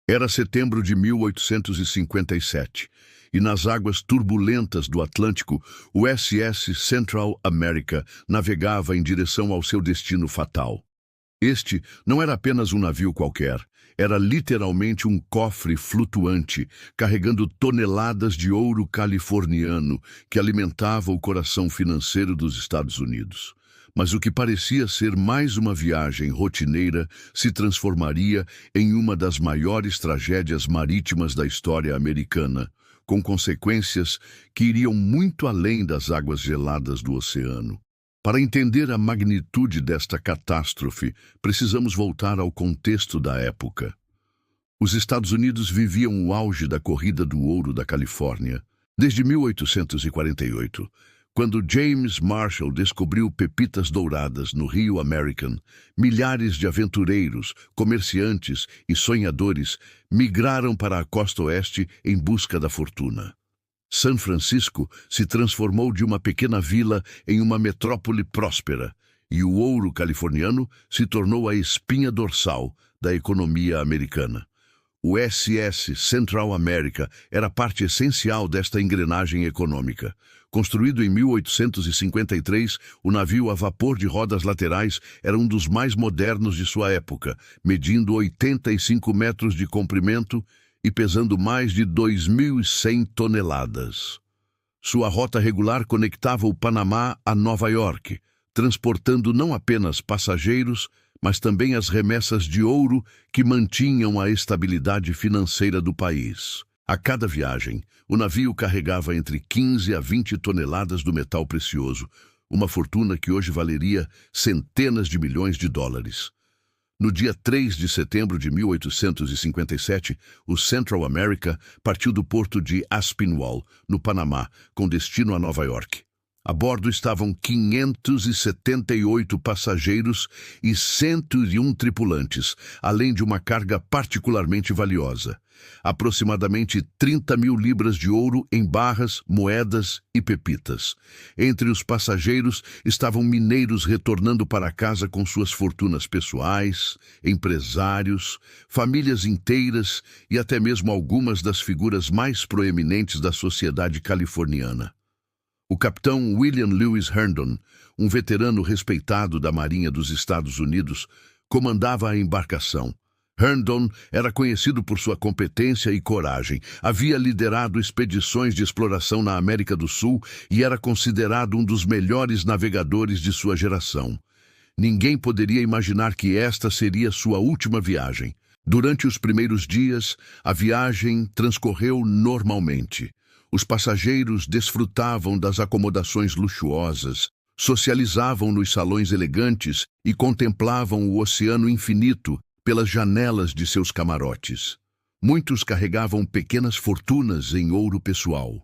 Era setembro de 1857, e nas águas turbulentas do Atlântico, o SS Central America navegava em direção ao seu destino fatal. Este não era apenas um navio qualquer, era literalmente um cofre flutuante, carregando toneladas de ouro californiano que alimentava o coração financeiro dos Estados Unidos. Mas o que parecia ser mais uma viagem rotineira se transformaria em uma das maiores tragédias marítimas da história americana, com consequências que iriam muito além das águas geladas do oceano. Para entender a magnitude desta catástrofe, precisamos voltar ao contexto da época. Os Estados Unidos viviam o auge da corrida do ouro da Califórnia. Desde 1848, quando James Marshall descobriu pepitas douradas no Rio American, milhares de aventureiros, comerciantes e sonhadores migraram para a costa oeste em busca da fortuna. São Francisco se transformou de uma pequena vila em uma metrópole próspera, e o ouro californiano se tornou a espinha dorsal da economia americana. O SS Central America era parte essencial desta engrenagem econômica. Construído em 1853, o navio a vapor de rodas laterais era um dos mais modernos de sua época, medindo 85 metros de comprimento e pesando mais de 2.100 toneladas. Sua rota regular conectava o Panamá a Nova York, transportando não apenas passageiros, mas também as remessas de ouro que mantinham a estabilidade financeira do país. A cada viagem, o navio carregava entre 15 a 20 toneladas do metal precioso, uma fortuna que hoje valeria centenas de milhões de dólares. No dia 3 de setembro de 1857, o Central America partiu do porto de Aspinwall, no Panamá, com destino a Nova York. A bordo estavam 578 passageiros e 101 tripulantes, além de uma carga particularmente valiosa. Aproximadamente 30 mil libras de ouro em barras, moedas e pepitas. Entre os passageiros estavam mineiros retornando para casa com suas fortunas pessoais, empresários, famílias inteiras e até mesmo algumas das figuras mais proeminentes da sociedade californiana. O capitão William Lewis Herndon, um veterano respeitado da Marinha dos Estados Unidos, comandava a embarcação. Herndon era conhecido por sua competência e coragem, havia liderado expedições de exploração na América do Sul e era considerado um dos melhores navegadores de sua geração. Ninguém poderia imaginar que esta seria sua última viagem. Durante os primeiros dias, a viagem transcorreu normalmente. Os passageiros desfrutavam das acomodações luxuosas, socializavam nos salões elegantes e contemplavam o oceano infinito pelas janelas de seus camarotes. Muitos carregavam pequenas fortunas em ouro pessoal.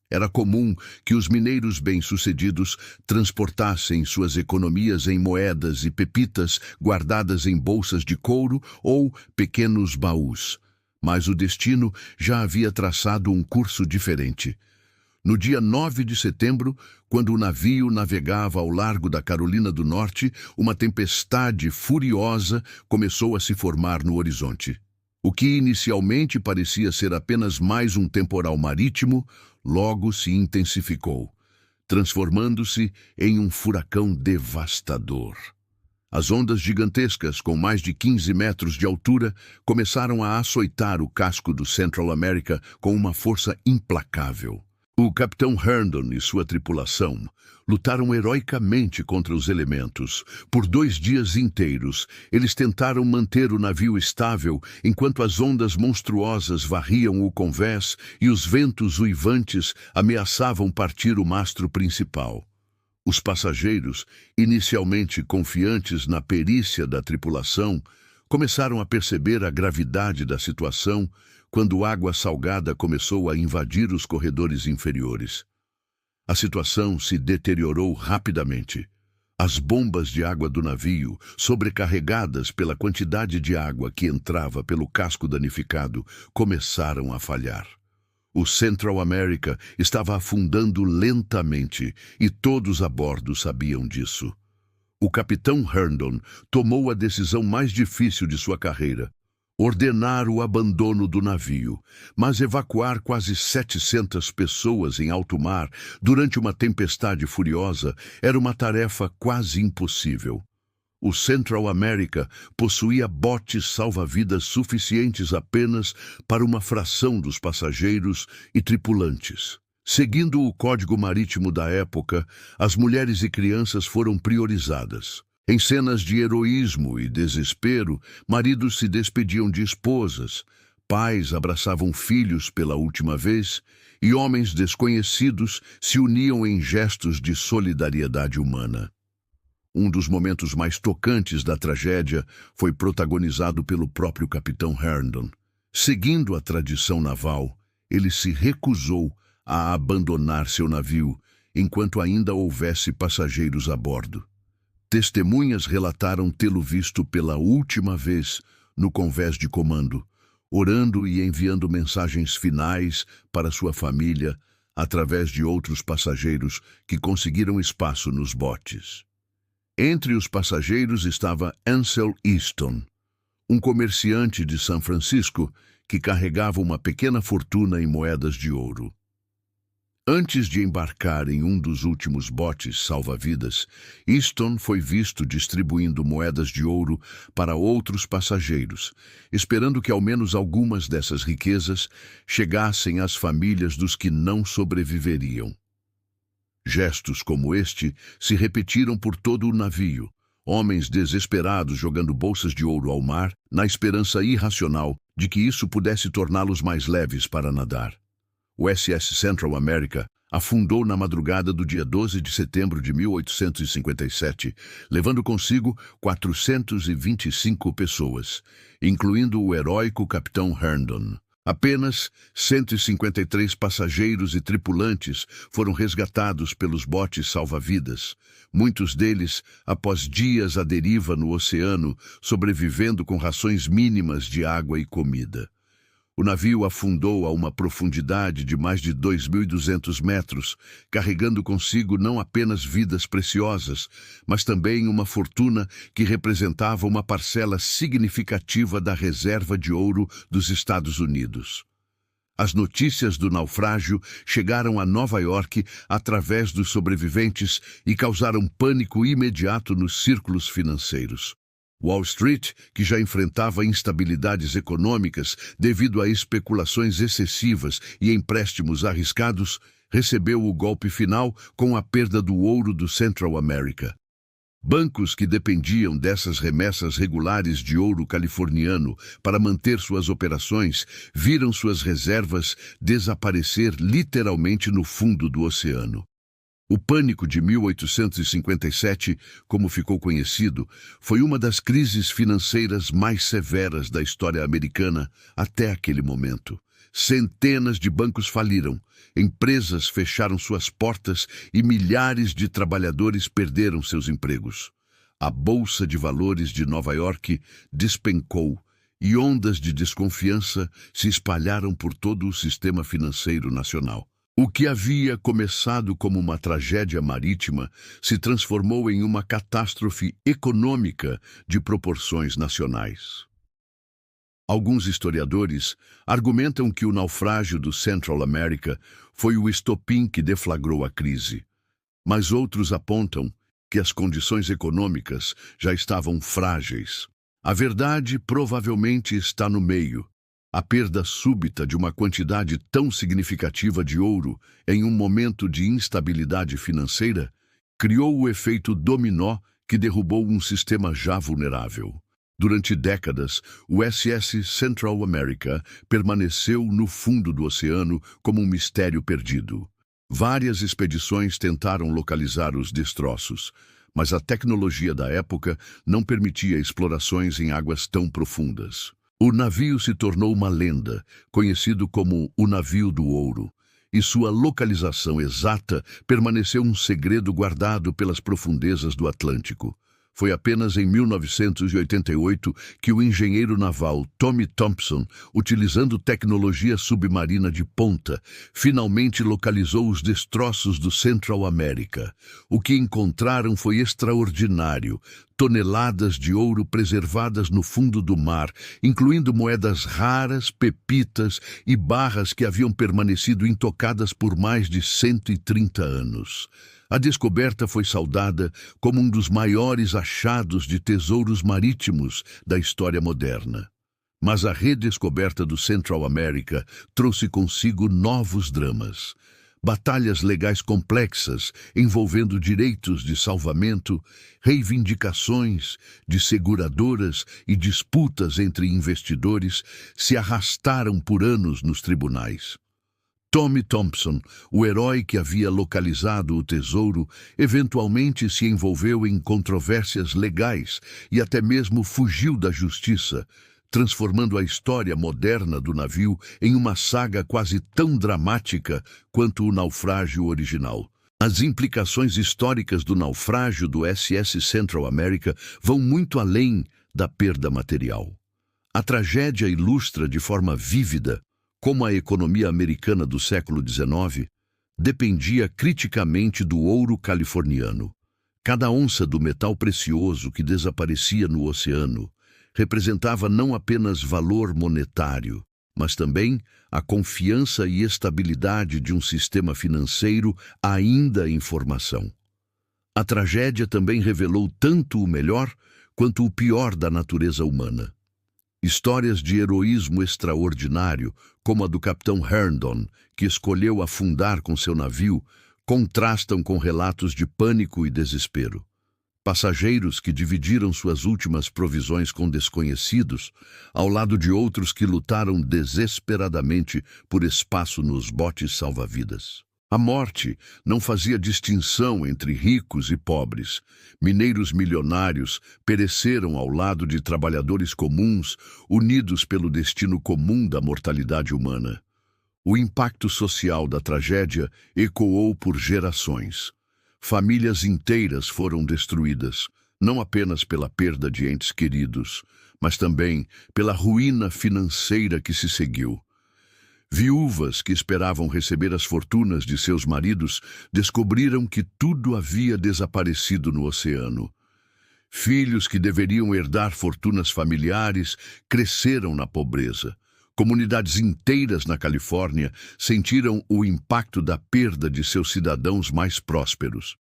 Era comum que os mineiros bem-sucedidos transportassem suas economias em moedas e pepitas guardadas em bolsas de couro ou pequenos baús. Mas o destino já havia traçado um curso diferente. No dia 9 de setembro, quando o navio navegava ao largo da Carolina do Norte, uma tempestade furiosa começou a se formar no horizonte. O que inicialmente parecia ser apenas mais um temporal marítimo, logo se intensificou, transformando-se em um furacão devastador. As ondas gigantescas, com mais de 15 metros de altura, começaram a açoitar o casco do Central America com uma força implacável. O capitão Herndon e sua tripulação lutaram heroicamente contra os elementos. Por 2 dias inteiros, eles tentaram manter o navio estável enquanto as ondas monstruosas varriam o convés e os ventos uivantes ameaçavam partir o mastro principal. Os passageiros, inicialmente confiantes na perícia da tripulação, começaram a perceber a gravidade da situação quando água salgada começou a invadir os corredores inferiores. A situação se deteriorou rapidamente. As bombas de água do navio, sobrecarregadas pela quantidade de água que entrava pelo casco danificado, começaram a falhar. O Central America estava afundando lentamente e todos a bordo sabiam disso. O capitão Herndon tomou a decisão mais difícil de sua carreira. ordenar o abandono do navio, mas evacuar quase 700 pessoas em alto mar durante uma tempestade furiosa era uma tarefa quase impossível. O Central America possuía botes salva-vidas suficientes apenas para uma fração dos passageiros e tripulantes. Seguindo o código marítimo da época, as mulheres e crianças foram priorizadas. Em cenas de heroísmo e desespero, maridos se despediam de esposas, pais abraçavam filhos pela última vez e homens desconhecidos se uniam em gestos de solidariedade humana. Um dos momentos mais tocantes da tragédia foi protagonizado pelo próprio capitão Herndon. Seguindo a tradição naval, ele se recusou a abandonar seu navio enquanto ainda houvesse passageiros a bordo. Testemunhas relataram tê-lo visto pela última vez no convés de comando, orando e enviando mensagens finais para sua família através de outros passageiros que conseguiram espaço nos botes. Entre os passageiros estava Ansel Easton, um comerciante de São Francisco que carregava uma pequena fortuna em moedas de ouro. Antes de embarcar em um dos últimos botes salva-vidas, Easton foi visto distribuindo moedas de ouro para outros passageiros, esperando que ao menos algumas dessas riquezas chegassem às famílias dos que não sobreviveriam. Gestos como este se repetiram por todo o navio, homens desesperados jogando bolsas de ouro ao mar, na esperança irracional de que isso pudesse torná-los mais leves para nadar. O SS Central America afundou na madrugada do dia 12 de setembro de 1857, levando consigo 425 pessoas, incluindo o heróico capitão Herndon. Apenas 153 passageiros e tripulantes foram resgatados pelos botes salva-vidas, muitos deles após dias à deriva no oceano, sobrevivendo com rações mínimas de água e comida. O navio afundou a uma profundidade de mais de 2.200 metros, carregando consigo não apenas vidas preciosas, mas também uma fortuna que representava uma parcela significativa da reserva de ouro dos Estados Unidos. As notícias do naufrágio chegaram a Nova York através dos sobreviventes e causaram pânico imediato nos círculos financeiros. Wall Street, que já enfrentava instabilidades econômicas devido a especulações excessivas e empréstimos arriscados, recebeu o golpe final com a perda do ouro do Central America. Bancos que dependiam dessas remessas regulares de ouro californiano para manter suas operações viram suas reservas desaparecer literalmente no fundo do oceano. O Pânico de 1857, como ficou conhecido, foi uma das crises financeiras mais severas da história americana até aquele momento. Centenas de bancos faliram, empresas fecharam suas portas e milhares de trabalhadores perderam seus empregos. A Bolsa de Valores de Nova York despencou e ondas de desconfiança se espalharam por todo o sistema financeiro nacional. O que havia começado como uma tragédia marítima se transformou em uma catástrofe econômica de proporções nacionais. Alguns historiadores argumentam que o naufrágio do Central America foi o estopim que deflagrou a crise, mas outros apontam que as condições econômicas já estavam frágeis. A verdade provavelmente está no meio. A perda súbita de uma quantidade tão significativa de ouro em um momento de instabilidade financeira criou o efeito dominó que derrubou um sistema já vulnerável. Durante décadas, o SS Central America permaneceu no fundo do oceano como um mistério perdido. Várias expedições tentaram localizar os destroços, mas a tecnologia da época não permitia explorações em águas tão profundas. O navio se tornou uma lenda, conhecido como o Navio do Ouro, e sua localização exata permaneceu um segredo guardado pelas profundezas do Atlântico. Foi apenas em 1988 que o engenheiro naval Tommy Thompson, utilizando tecnologia submarina de ponta, finalmente localizou os destroços do Central America. O que encontraram foi extraordinário. Toneladas de ouro preservadas no fundo do mar, incluindo moedas raras, pepitas e barras que haviam permanecido intocadas por mais de 130 anos. A descoberta foi saudada como um dos maiores achados de tesouros marítimos da história moderna. Mas a redescoberta do Central America trouxe consigo novos dramas. Batalhas legais complexas envolvendo direitos de salvamento, reivindicações de seguradoras e disputas entre investidores se arrastaram por anos nos tribunais. Tommy Thompson, o herói que havia localizado o tesouro, eventualmente se envolveu em controvérsias legais e até mesmo fugiu da justiça, transformando a história moderna do navio em uma saga quase tão dramática quanto o naufrágio original. As implicações históricas do naufrágio do SS Central America vão muito além da perda material. A tragédia ilustra de forma vívida como a economia americana do século XIX dependia criticamente do ouro californiano. Cada onça do metal precioso que desaparecia no oceano representava não apenas valor monetário, mas também a confiança e estabilidade de um sistema financeiro ainda em formação. A tragédia também revelou tanto o melhor quanto o pior da natureza humana. Histórias de heroísmo extraordinário, como a do capitão Herndon, que escolheu afundar com seu navio, contrastam com relatos de pânico e desespero. Passageiros que dividiram suas últimas provisões com desconhecidos, ao lado de outros que lutaram desesperadamente por espaço nos botes salva-vidas. A morte não fazia distinção entre ricos e pobres. Mineiros milionários pereceram ao lado de trabalhadores comuns, unidos pelo destino comum da mortalidade humana. O impacto social da tragédia ecoou por gerações. Famílias inteiras foram destruídas, não apenas pela perda de entes queridos, mas também pela ruína financeira que se seguiu. Viúvas que esperavam receber as fortunas de seus maridos descobriram que tudo havia desaparecido no oceano. Filhos que deveriam herdar fortunas familiares cresceram na pobreza. Comunidades inteiras na Califórnia sentiram o impacto da perda de seus cidadãos mais prósperos.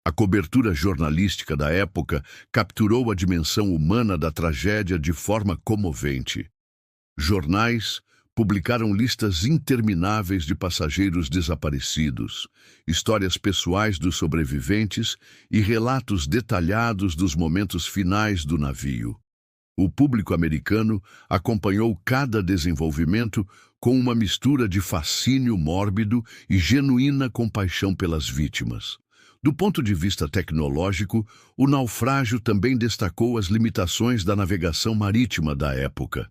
A cobertura jornalística da época capturou a dimensão humana da tragédia de forma comovente. Jornais publicaram listas intermináveis de passageiros desaparecidos, histórias pessoais dos sobreviventes e relatos detalhados dos momentos finais do navio. O público americano acompanhou cada desenvolvimento com uma mistura de fascínio mórbido e genuína compaixão pelas vítimas. Do ponto de vista tecnológico, o naufrágio também destacou as limitações da navegação marítima da época.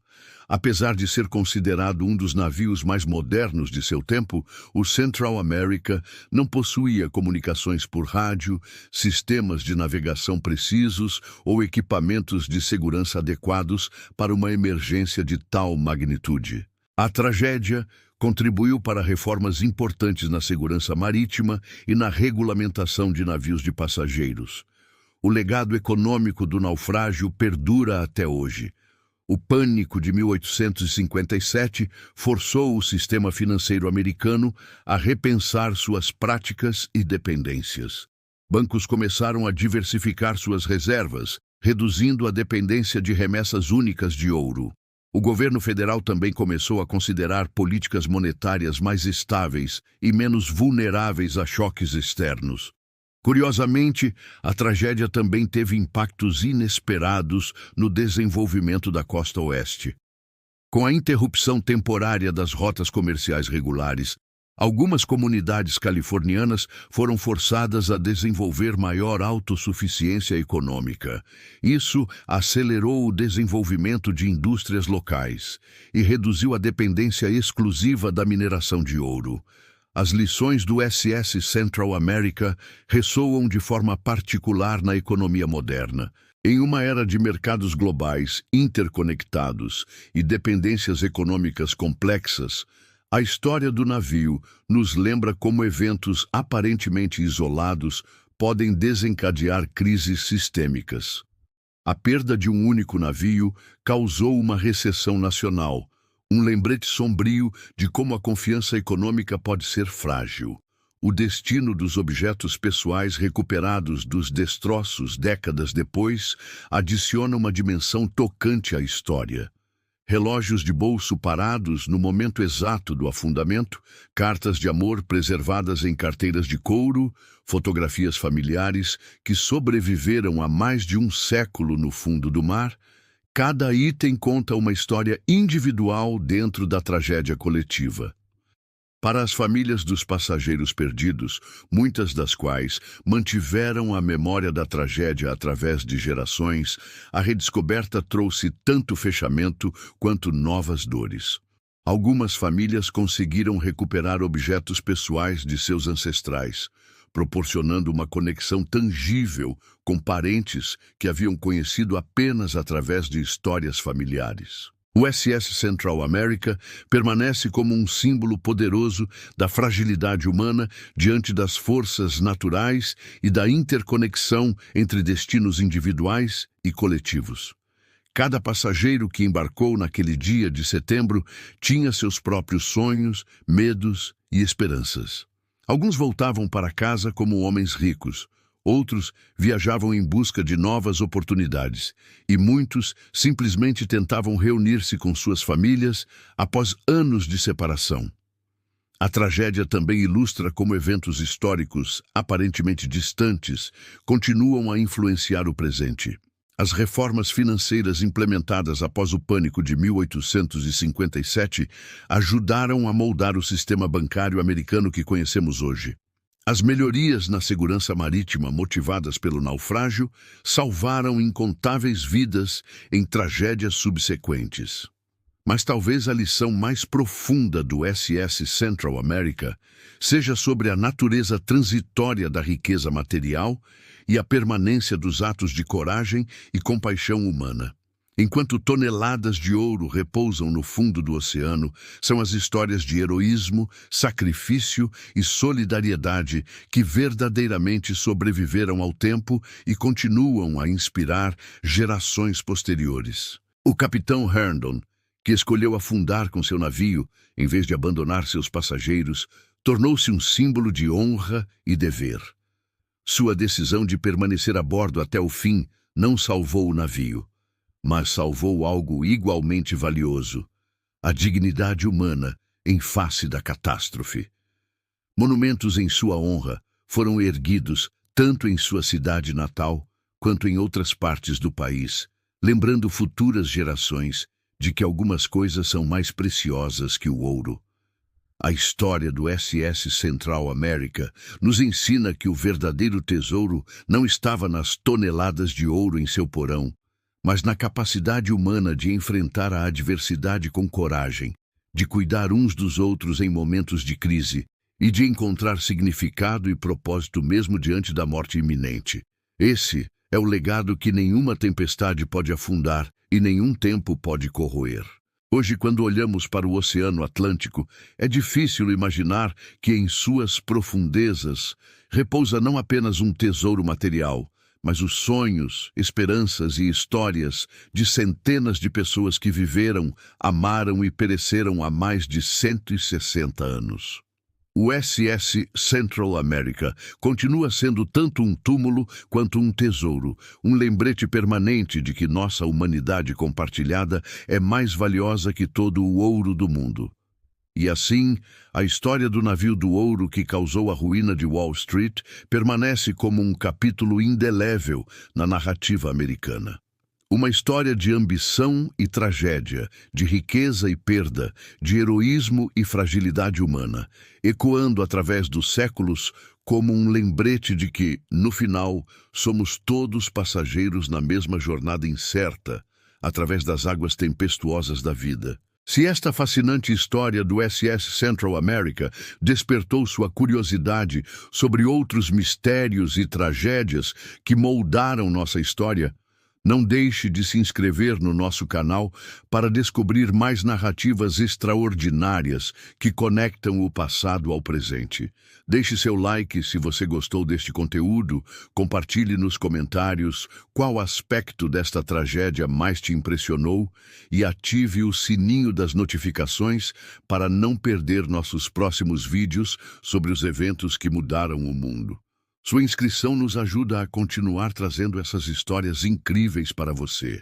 Apesar de ser considerado um dos navios mais modernos de seu tempo, o Central America não possuía comunicações por rádio, sistemas de navegação precisos ou equipamentos de segurança adequados para uma emergência de tal magnitude. A tragédia contribuiu para reformas importantes na segurança marítima e na regulamentação de navios de passageiros. O legado econômico do naufrágio perdura até hoje. O pânico de 1857 forçou o sistema financeiro americano a repensar suas práticas e dependências. Bancos começaram a diversificar suas reservas, reduzindo a dependência de remessas únicas de ouro. O governo federal também começou a considerar políticas monetárias mais estáveis e menos vulneráveis a choques externos. Curiosamente, a tragédia também teve impactos inesperados no desenvolvimento da costa oeste. Com a interrupção temporária das rotas comerciais regulares, algumas comunidades californianas foram forçadas a desenvolver maior autossuficiência econômica. Isso acelerou o desenvolvimento de indústrias locais e reduziu a dependência exclusiva da mineração de ouro. As lições do SS Central America ressoam de forma particular na economia moderna. Em uma era de mercados globais interconectados e dependências econômicas complexas, a história do navio nos lembra como eventos aparentemente isolados podem desencadear crises sistêmicas. A perda de um único navio causou uma recessão nacional, um lembrete sombrio de como a confiança econômica pode ser frágil. O destino dos objetos pessoais recuperados dos destroços décadas depois adiciona uma dimensão tocante à história. Relógios de bolso parados no momento exato do afundamento, cartas de amor preservadas em carteiras de couro, fotografias familiares que sobreviveram a mais de um século no fundo do mar. Cada item conta uma história individual dentro da tragédia coletiva. Para as famílias dos passageiros perdidos, muitas das quais mantiveram a memória da tragédia através de gerações, a redescoberta trouxe tanto fechamento quanto novas dores. Algumas famílias conseguiram recuperar objetos pessoais de seus ancestrais, proporcionando uma conexão tangível com parentes que haviam conhecido apenas através de histórias familiares. O SS Central America permanece como um símbolo poderoso da fragilidade humana diante das forças naturais e da interconexão entre destinos individuais e coletivos. Cada passageiro que embarcou naquele dia de setembro tinha seus próprios sonhos, medos e esperanças. Alguns voltavam para casa como homens ricos, outros viajavam em busca de novas oportunidades, e muitos simplesmente tentavam reunir-se com suas famílias após anos de separação. A tragédia também ilustra como eventos históricos, aparentemente distantes, continuam a influenciar o presente. As reformas financeiras implementadas após o pânico de 1857 ajudaram a moldar o sistema bancário americano que conhecemos hoje. As melhorias na segurança marítima motivadas pelo naufrágio salvaram incontáveis vidas em tragédias subsequentes. Mas talvez a lição mais profunda do SS Central America seja sobre a natureza transitória da riqueza material e a permanência dos atos de coragem e compaixão humana. Enquanto toneladas de ouro repousam no fundo do oceano, são as histórias de heroísmo, sacrifício e solidariedade que verdadeiramente sobreviveram ao tempo e continuam a inspirar gerações posteriores. O capitão Herndon, que escolheu afundar com seu navio, em vez de abandonar seus passageiros, tornou-se um símbolo de honra e dever. Sua decisão de permanecer a bordo até o fim não salvou o navio, mas salvou algo igualmente valioso: a dignidade humana em face da catástrofe. Monumentos em sua honra foram erguidos tanto em sua cidade natal quanto em outras partes do país, lembrando futuras gerações de que algumas coisas são mais preciosas que o ouro. A história do SS Central America nos ensina que o verdadeiro tesouro não estava nas toneladas de ouro em seu porão, mas na capacidade humana de enfrentar a adversidade com coragem, de cuidar uns dos outros em momentos de crise e de encontrar significado e propósito mesmo diante da morte iminente. Esse é o legado que nenhuma tempestade pode afundar e nenhum tempo pode corroer. Hoje, quando olhamos para o Oceano Atlântico, é difícil imaginar que em suas profundezas repousa não apenas um tesouro material, mas os sonhos, esperanças e histórias de centenas de pessoas que viveram, amaram e pereceram há mais de 160 anos. O SS Central America continua sendo tanto um túmulo quanto um tesouro, um lembrete permanente de que nossa humanidade compartilhada é mais valiosa que todo o ouro do mundo. E assim, a história do navio do ouro que causou a ruína de Wall Street permanece como um capítulo indelével na narrativa americana. Uma história de ambição e tragédia, de riqueza e perda, de heroísmo e fragilidade humana, ecoando através dos séculos como um lembrete de que, no final, somos todos passageiros na mesma jornada incerta, através das águas tempestuosas da vida. Se esta fascinante história do SS Central America despertou sua curiosidade sobre outros mistérios e tragédias que moldaram nossa história, Não deixe de se inscrever no nosso canal para descobrir mais narrativas extraordinárias que conectam o passado ao presente. Deixe seu like se você gostou deste conteúdo, compartilhe nos comentários qual aspecto desta tragédia mais te impressionou e ative o sininho das notificações para não perder nossos próximos vídeos sobre os eventos que mudaram o mundo. Sua inscrição nos ajuda a continuar trazendo essas histórias incríveis para você.